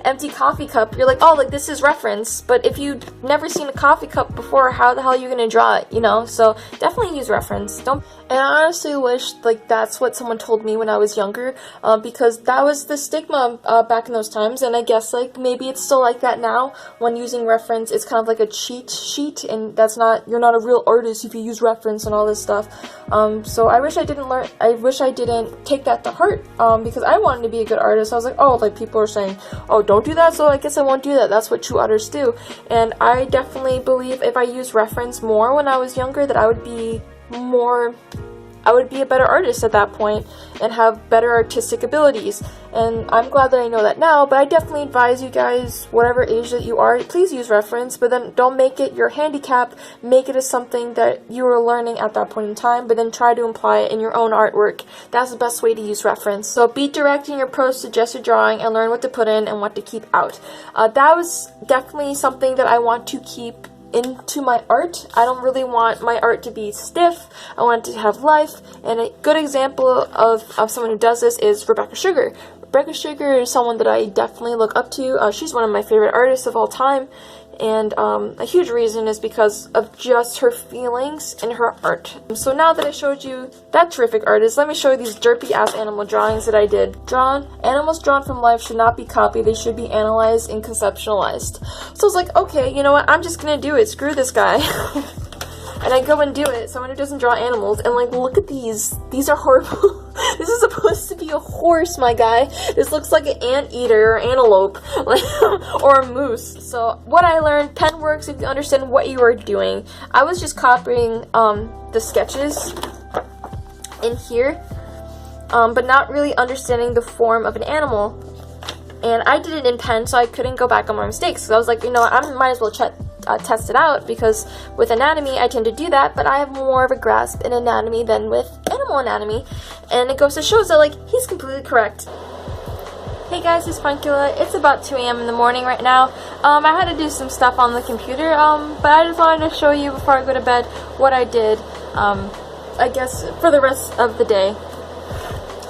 empty coffee cup, you're like, oh, like this is reference. But if you've never seen a coffee cup before, how the hell are you gonna draw it, you know? So definitely use reference. And I honestly wish like that's what someone told me when I was younger, because that was the stigma back in those times, and I guess like maybe it's still like that now. When using reference, it's kind of like a cheat sheet, and you're not a real artist if you use reference and all this stuff. So I wish I didn't take that to heart, because I wanted to be a good artist. I was like, oh, like people are saying, oh, don't do that, so I guess I won't do that. That's what true artists do. And I definitely believe if I used reference more when I was younger, that I would be a better artist at that point and have better artistic abilities. And I'm glad that I know that now, but I definitely advise you guys, whatever age that you are, please use reference, but then don't make it your handicap. Make it as something that you are learning at that point in time, but then try to imply it in your own artwork. That's the best way to use reference. So be direct in your approach to suggested drawing and learn what to put in and what to keep out. That was definitely something that I want to keep into my art. I don't really want my art to be stiff. I want it to have life, and a good example of someone who does this is Rebecca Sugar. Rebecca Sugar is someone that I definitely look up to. She's one of my favorite artists of all time, and a huge reason is because of just her feelings and her art. So now that I showed you that terrific artist, let me show you these derpy ass animal drawings that I did. Animals drawn from life should not be copied. They should be analyzed and conceptualized. So I was like, okay, you know what? I'm just gonna do it. Screw this guy. And I go and do it. Someone who doesn't draw animals, and like, look at these. These are horrible. This is supposed to be a horse, my guy. This looks like an anteater or antelope, or a moose. So what I learned, pen works if you understand what you are doing. I was just copying the sketches in here, but not really understanding the form of an animal. And I did it in pen, so I couldn't go back on my mistakes. So I was like, you know what, I might as well test it out, because with anatomy I tend to do that, but I have more of a grasp in anatomy than with animal anatomy, and it goes to show that like he's completely correct. Hey guys, it's Funkula. It's about 2 a.m. in the morning right now. I had to do some stuff on the computer, but I just wanted to show you before I go to bed what I did, I guess, for the rest of the day.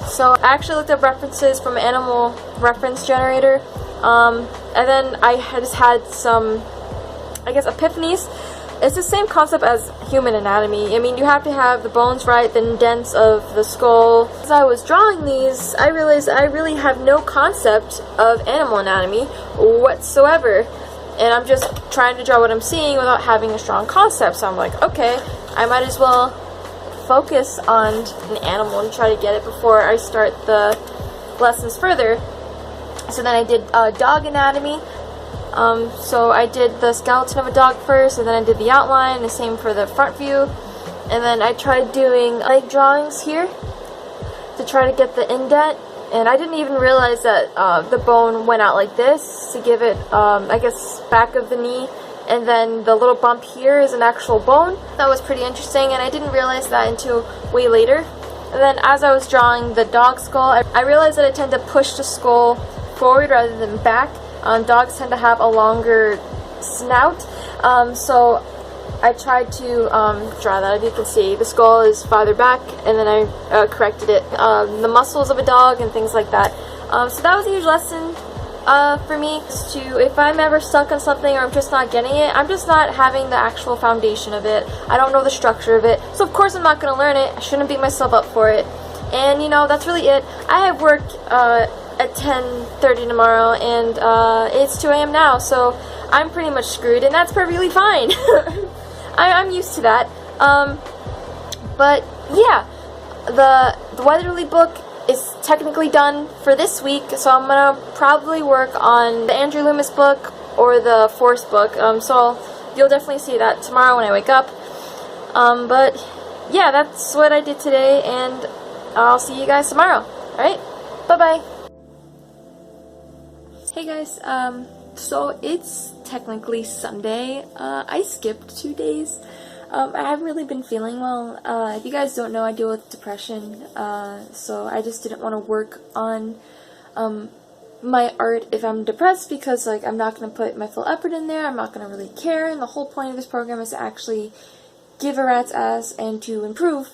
So I actually looked up references from Animal Reference Generator, and then I just had some, I guess, epiphanies it's the same concept as human anatomy. I mean, you have to have the bones right, the indents of the skull. As I was drawing these, I realized I really have no concept of animal anatomy whatsoever. And I'm just trying to draw what I'm seeing without having a strong concept. So I'm like, okay, I might as well focus on an animal and try to get it before I start the lessons further. So then I did dog anatomy. So I did the skeleton of a dog first, and then I did the outline, the same for the front view. And then I tried doing leg drawings here to try to get the indent. And I didn't even realize that the bone went out like this to give it, I guess, back of the knee. And then the little bump here is an actual bone. That was pretty interesting, and I didn't realize that until way later. And then as I was drawing the dog skull, I realized that I tend to push the skull forward rather than back. Dogs tend to have a longer snout, so I tried to draw that. As you can see, the skull is farther back, and then I corrected it. The muscles of a dog and things like that. So that was a huge lesson for me. If I'm ever stuck on something or I'm just not getting it, I'm just not having the actual foundation of it. I don't know the structure of it, so of course I'm not going to learn it. I shouldn't beat myself up for it. And you know, that's really it. I have work at 10:30 tomorrow, and it's 2 a.m. now, so I'm pretty much screwed, and that's perfectly fine. I'm used to that. But yeah, the Weatherly book is technically done for this week, so I'm gonna probably work on the Andrew Loomis book or the Force book. So you'll definitely see that tomorrow when I wake up. But yeah, that's what I did today, and I'll see you guys tomorrow. Alright, bye bye. Hey guys, so it's technically Sunday. I skipped 2 days. I haven't really been feeling well. If you guys don't know, I deal with depression, so I just didn't want to work on my art if I'm depressed, because like I'm not going to put my full effort in there. I'm not going to really care, and the whole point of this program is to actually give a rat's ass and to improve.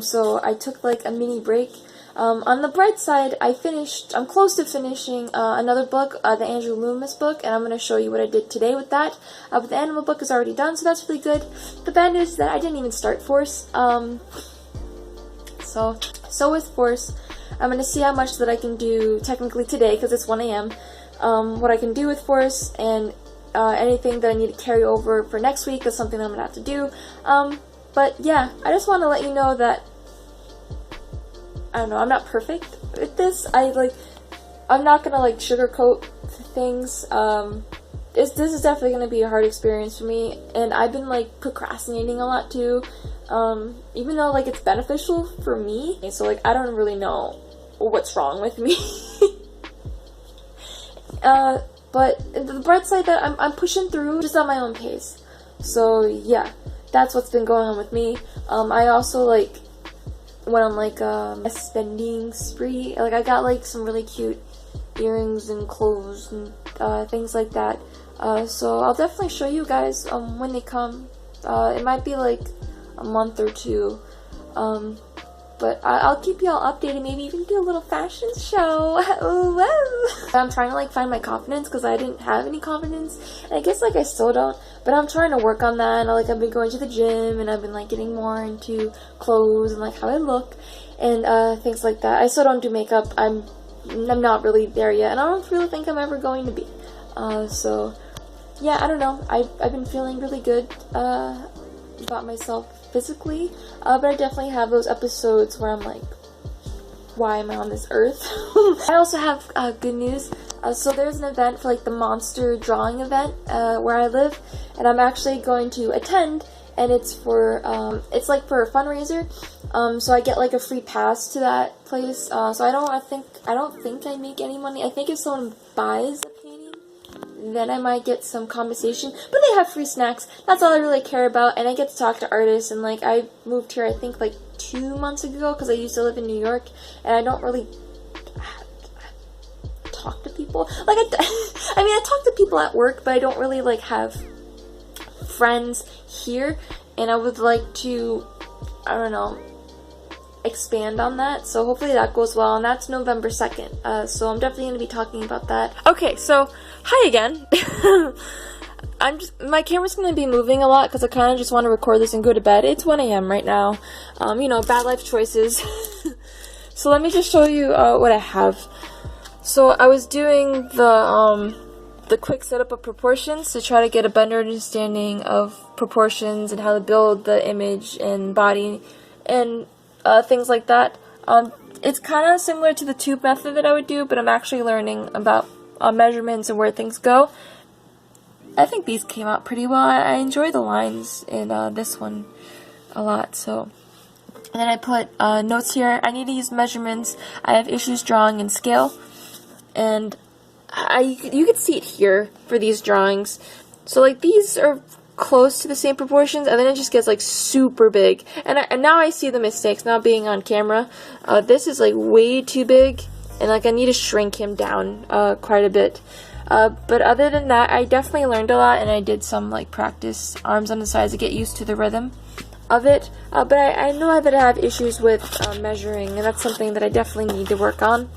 So I took like a mini break. On the bright side, I'm close to finishing another book, the Andrew Loomis book, and I'm going to show you what I did today with that. But the animal book is already done, so that's really good. The bad news is that I didn't even start Force. So with Force, I'm going to see how much that I can do technically today, because it's 1 a.m., what I can do with Force, and anything that I need to carry over for next week is something that I'm going to have to do. But yeah, I just want to let you know that I don't know, I'm not perfect with this. I'm not gonna like sugarcoat things. This is definitely gonna be a hard experience for me, and I've been like procrastinating a lot too. Even though like it's beneficial for me, so like I don't really know what's wrong with me. But the bright side that I'm pushing through just at my own pace. So yeah, that's what's been going on with me. I also like went on like a spending spree. Like I got like some really cute earrings and clothes and things like that. So I'll definitely show you guys when they come. It might be like a month or two. But I'll keep you all updated. Maybe even do a little fashion show. I'm trying to like find my confidence, because I didn't have any confidence, and I guess like I still don't, but I'm trying to work on that. And I've been going to the gym, and I've been like getting more into clothes and like how I look and things like that. I still don't do makeup. I'm not really there yet, and I don't really think I'm ever going to be. So yeah, I don't know. I've been feeling really good about myself physically, but I definitely have those episodes where I'm like, why am I on this earth? I also have good news. So there's an event for like the monster drawing event where I live, and I'm actually going to attend, and it's for it's like for a fundraiser. So I get like a free pass to that place. So I don't think I make any money. I think if someone buys a painting, then I might get some compensation, but they have free snacks. That's all I really care about, and I get to talk to artists. And like I moved here I think like 2 months ago, because I used to live in New York, and I don't really talk to people. Like I mean I talk to people at work, but I don't really like have friends here, and I would like to, I don't know, expand on that. So hopefully that goes well, and that's November 2nd. So I'm definitely going to be talking about that. Okay, so hi again. my camera's gonna be moving a lot because I kind of just want to record this and go to bed. It's 1 a.m. right now. You know, bad life choices. So let me just show you what I have. So I was doing the quick setup of proportions to try to get a better understanding of proportions and how to build the image and body and things like that. It's kind of similar to the tube method that I would do, but I'm actually learning about measurements and where things go. I think these came out pretty well. I enjoy the lines in this one a lot. So, and then I put notes here. I need to use measurements. I have issues drawing in scale, and you can see it here for these drawings. So like these are close to the same proportions, and then it just gets like super big. And now I see the mistakes now being on camera. This is like way too big, and like I need to shrink him down quite a bit. But other than that, I definitely learned a lot, and I did some like practice arms on the sides to get used to the rhythm of it. But I know that I have issues with measuring, and that's something that I definitely need to work on.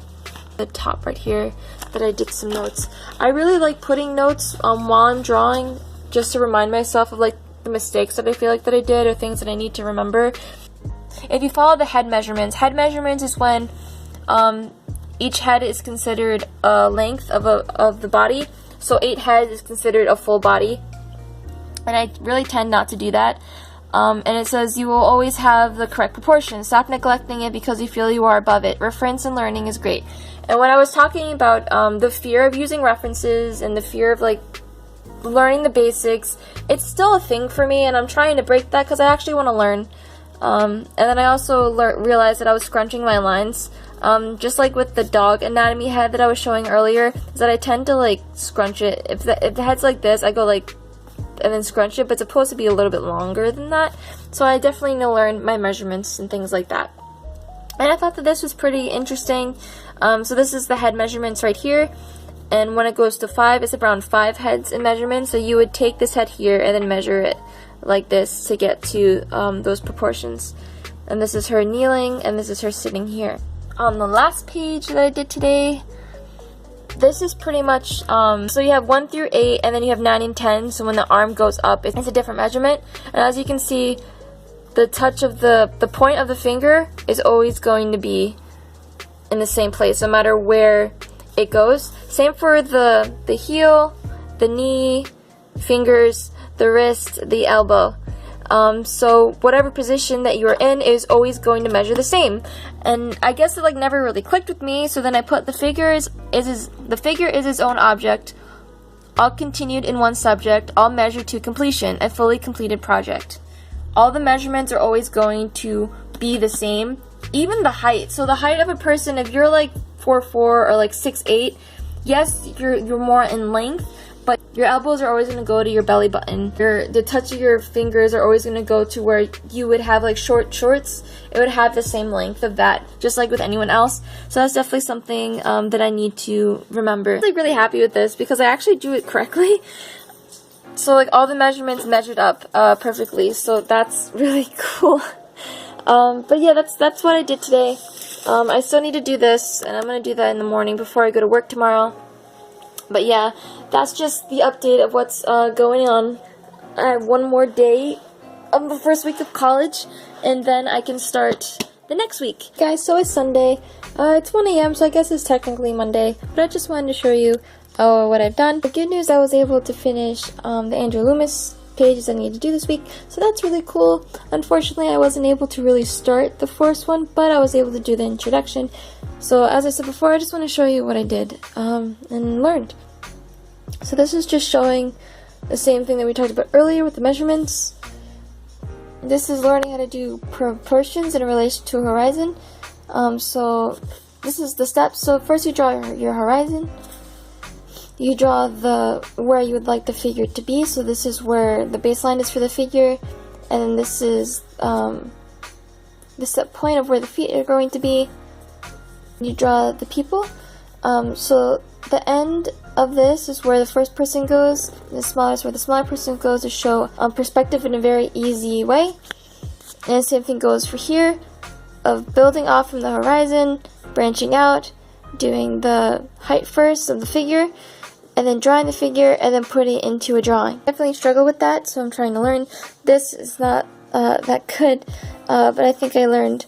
The top right here that I did some notes. I really like putting notes while I'm drawing, just to remind myself of like the mistakes that I feel like that I did or things that I need to remember. If you follow the head measurements is when each head is considered a length of the body. So 8 heads is considered a full body, and I really tend not to do that. And it says you will always have the correct proportion. Stop neglecting it because you feel you are above it. Reference and learning is great. And when I was talking about the fear of using references and the fear of like learning the basics, it's still a thing for me, and I'm trying to break that because I actually want to learn. And then I also realized that I was scrunching my lines. Just like with the dog anatomy head that I was showing earlier, is that I tend to like scrunch it. If the head's like this, I go like and then scrunch it, but it's supposed to be a little bit longer than that. So I definitely need to learn my measurements and things like that. And I thought that this was pretty interesting. So this is the head measurements right here, and when it goes to 5, it's around 5 heads in measurement. So you would take this head here and then measure it like this to get to those proportions. And this is her kneeling, and this is her sitting here. On the last page that I did today, this is pretty much, so you have 1 through 8, and then you have 9 and 10, so when the arm goes up, it's a different measurement. And as you can see, the touch of the point of the finger is always going to be in the same place, no matter where it goes. Same for the heel, the knee, fingers, the wrist, the elbow. So whatever position that you're in is always going to measure the same. And I guess it like never really clicked with me, so then I put the figure is its own object, all continued in one subject, all measured to completion, a fully completed project. All the measurements are always going to be the same, even the height. So the height of a person, if you're like 4'4" or like 6'8", yes, you're more in length, but your elbows are always going to go to your belly button. The touch of your fingers are always going to go to where you would have like short shorts. It would have the same length of that, just like with anyone else. So that's definitely something that I need to remember. I'm really happy with this because I actually drew it correctly. So like all the measurements measured up perfectly. So that's really cool. But yeah, that's what I did today. I still need to do this, and I'm going to do that in the morning before I go to work tomorrow. But yeah, that's just the update of what's going on. I have one more day of the first week of college, and then I can start the next week. Guys, so it's Sunday. It's 1 a.m., so I guess it's technically Monday. But I just wanted to show you what I've done. The good news, I was able to finish the Andrew Loomis pages I need to do this week, so that's really cool. Unfortunately, I wasn't able to really start the first one, but I was able to do the introduction. So as I said before, I just want to show you what I did and learned. So this is just showing the same thing that we talked about earlier with the measurements. This is learning how to do proportions in relation to a horizon. So this is the steps. So first you draw your horizon. You draw where you would like the figure to be. So this is where the baseline is for the figure, and then this is the set point of where the feet are going to be. You draw the people. So the end of this is where the first person goes. The smaller is where the smaller person goes, to show perspective in a very easy way. And the same thing goes for here, of building off from the horizon, branching out, doing the height first of the figure, and then drawing the figure, and then putting it into a drawing. Definitely struggle with that, so I'm trying to learn. This is not that good, but I think I learned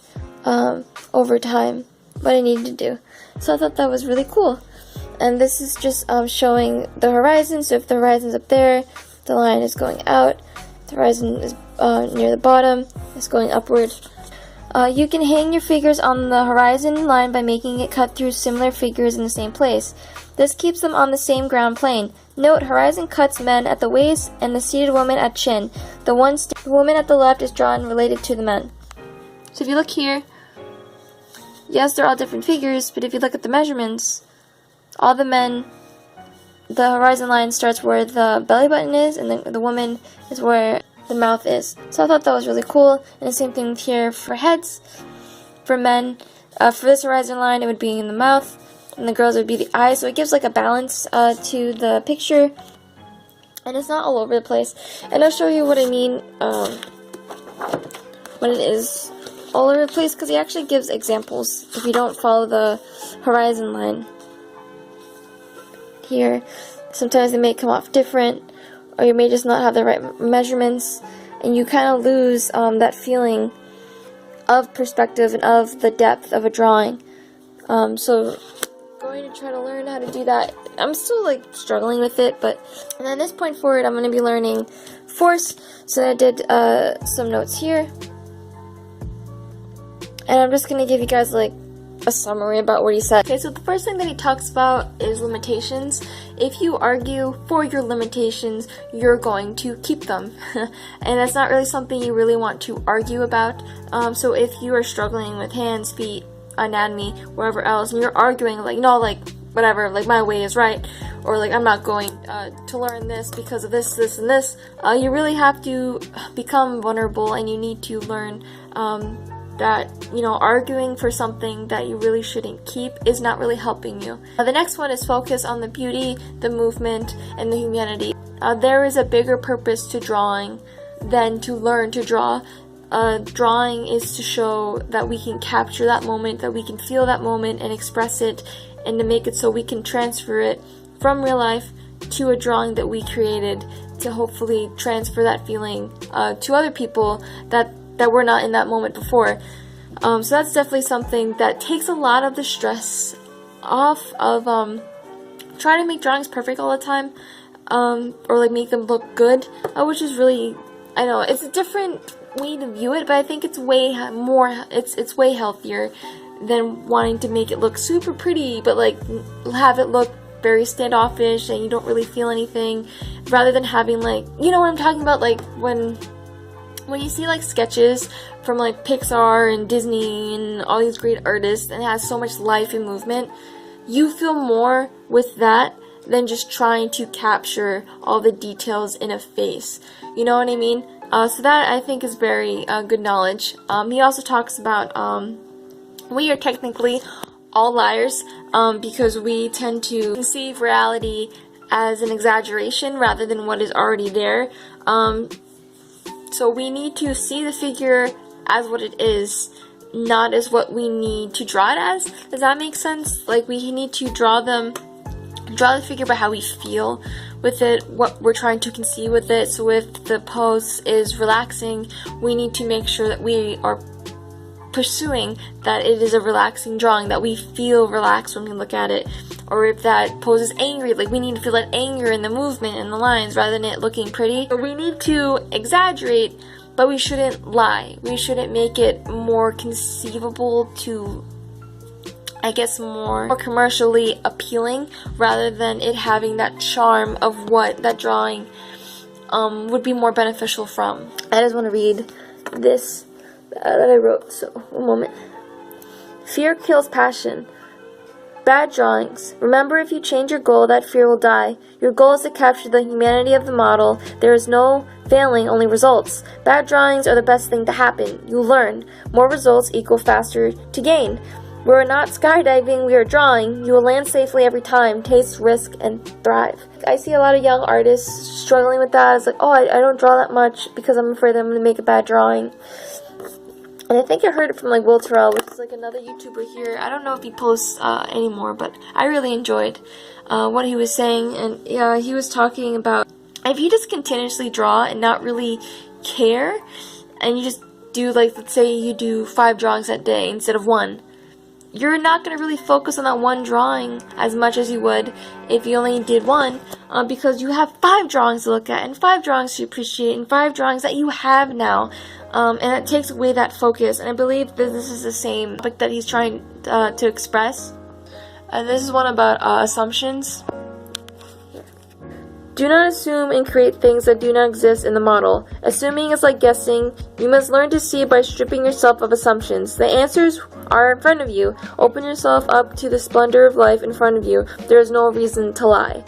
over time what I needed to do. So I thought that was really cool. And this is just showing the horizon. So if the horizon's up there, the line is going out. The horizon is near the bottom, it's going upward. You can hang your figures on the horizon line by making it cut through similar figures in the same place. This keeps them on the same ground plane. Note, horizon cuts men at the waist and the seated woman at chin. The woman at the left is drawn related to the men. So if you look here, yes, they're all different figures, but if you look at the measurements, all the men, the horizon line starts where the belly button is, and then the woman is where the mouth is. So I thought that was really cool. And the same thing here for heads. For men, for this horizon line, it would be in the mouth, and the girls would be the eyes. So it gives like a balance to the picture, and it's not all over the place. And I'll show you what I mean when it is all over the place, because he actually gives examples if you don't follow the horizon line. Here, sometimes they may come off different, or you may just not have the right measurements, and you kind of lose that feeling of perspective and of the depth of a drawing. So going to try to learn how to do that. I'm still like struggling with it, but and then this point forward I'm going to be learning force. So I did some notes here, and I'm just going to give you guys like a summary about what he said. Okay, so the first thing that he talks about is limitations. If you argue for your limitations, you're going to keep them. And that's not really something you really want to argue about. So if you are struggling with hands, feet, anatomy, wherever else, and you're arguing like, no, like, whatever, like, my way is right, or like, I'm not going to learn this because of this, this, and this, you really have to become vulnerable, and you need to learn that, you know, arguing for something that you really shouldn't keep is not really helping you. The next one is focus on the beauty, the movement, and the humanity. There is a bigger purpose to drawing than to learn to draw. Drawing is to show that we can capture that moment, that we can feel that moment and express it, and to make it so we can transfer it from real life to a drawing that we created, to hopefully transfer that feeling to other people that were not in that moment before. So that's definitely something that takes a lot of the stress off of trying to make drawings perfect all the time, or like make them look good, which is really, I know it's a different way to view it, but I think it's way more, it's way healthier than wanting to make it look super pretty, but like have it look very standoffish and you don't really feel anything, rather than having like, you know what I'm talking about, like when you see like sketches from like Pixar and Disney and all these great artists, and it has so much life and movement, you feel more with that than just trying to capture all the details in a face. You know what I mean? So that I think is very good knowledge. He also talks about we are technically all liars because we tend to conceive reality as an exaggeration rather than what is already there. So we need to see the figure as what it is, not as what we need to draw it as. Does that make sense? Like, we need to draw the figure by how we feel with it, what we're trying to conceive with it. So if the pose is relaxing, we need to make sure that we are pursuing that it is a relaxing drawing, that we feel relaxed when we look at it. Or if that pose is angry, like we need to feel that anger in the movement and the lines rather than it looking pretty. So we need to exaggerate, but we shouldn't lie. We shouldn't make it more conceivable to, I guess, more commercially appealing, rather than it having that charm of what that drawing would be more beneficial from. I just want to read this that I wrote, so one moment. Fear kills passion. Bad drawings. Remember, if you change your goal, that fear will die. Your goal is to capture the humanity of the model. There is no failing, only results. Bad drawings are the best thing to happen. You learn. More results equal faster to gain. We are not skydiving, we are drawing. You will land safely every time. Taste, risk, and thrive. I see a lot of young artists struggling with that. It's like, oh, I don't draw that much because I'm afraid I'm going to make a bad drawing. And I think I heard it from like Will Terrell, which is like another YouTuber here. I don't know if he posts anymore, but I really enjoyed what he was saying. And he was talking about if you just continuously draw and not really care, and you just do, like, let's say you do 5 drawings that day instead of 1, you're not going to really focus on that one drawing as much as you would if you only did 1, because you have 5 drawings to look at, and 5 drawings to appreciate, and 5 drawings that you have now, and it takes away that focus. And I believe that this is the same topic that he's trying to express. And this is one about assumptions. Do not assume and create things that do not exist in the model. Assuming is like guessing. You must learn to see by stripping yourself of assumptions. The answers are in front of you. Open yourself up to the splendor of life in front of you. There is no reason to lie.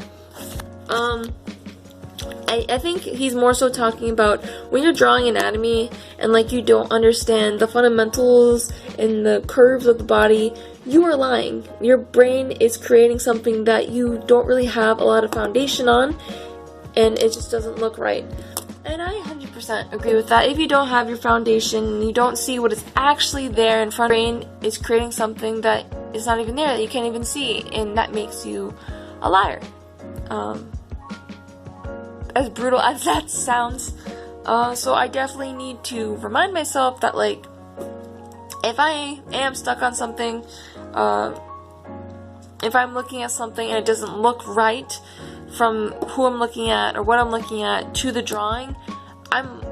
I think he's more so talking about when you're drawing anatomy and like you don't understand the fundamentals and the curves of the body, you are lying. Your brain is creating something that you don't really have a lot of foundation on, and it just doesn't look right. And I 100% agree with that. If you don't have your foundation and you don't see what is actually there in front of your brain, is creating something that is not even there, that you can't even see, and that makes you a liar. As brutal as that sounds, so I definitely need to remind myself that, like, if I am stuck on something, if I'm looking at something and it doesn't look right from who I'm looking at or what I'm looking at to the drawing,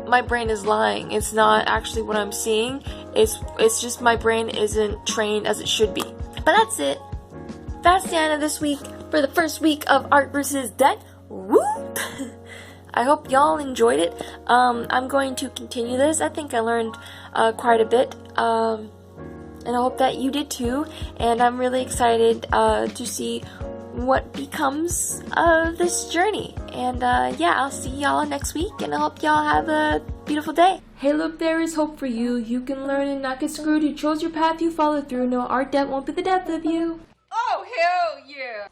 my brain is lying. It's not actually what I'm seeing. It's just my brain isn't trained as it should be. But that's it. That's the end of this week for the first week of Art vs. Debt. Whoop! I hope y'all enjoyed it. I'm going to continue this. I think I learned quite a bit, and I hope that you did too. And I'm really excited to see what becomes of this journey. And I'll see y'all next week, and I hope y'all have a beautiful day. Hey, look, there is hope for you. You can learn and not get screwed. You chose your path, you follow through. No art debt won't be the death of you. Oh, hell yeah!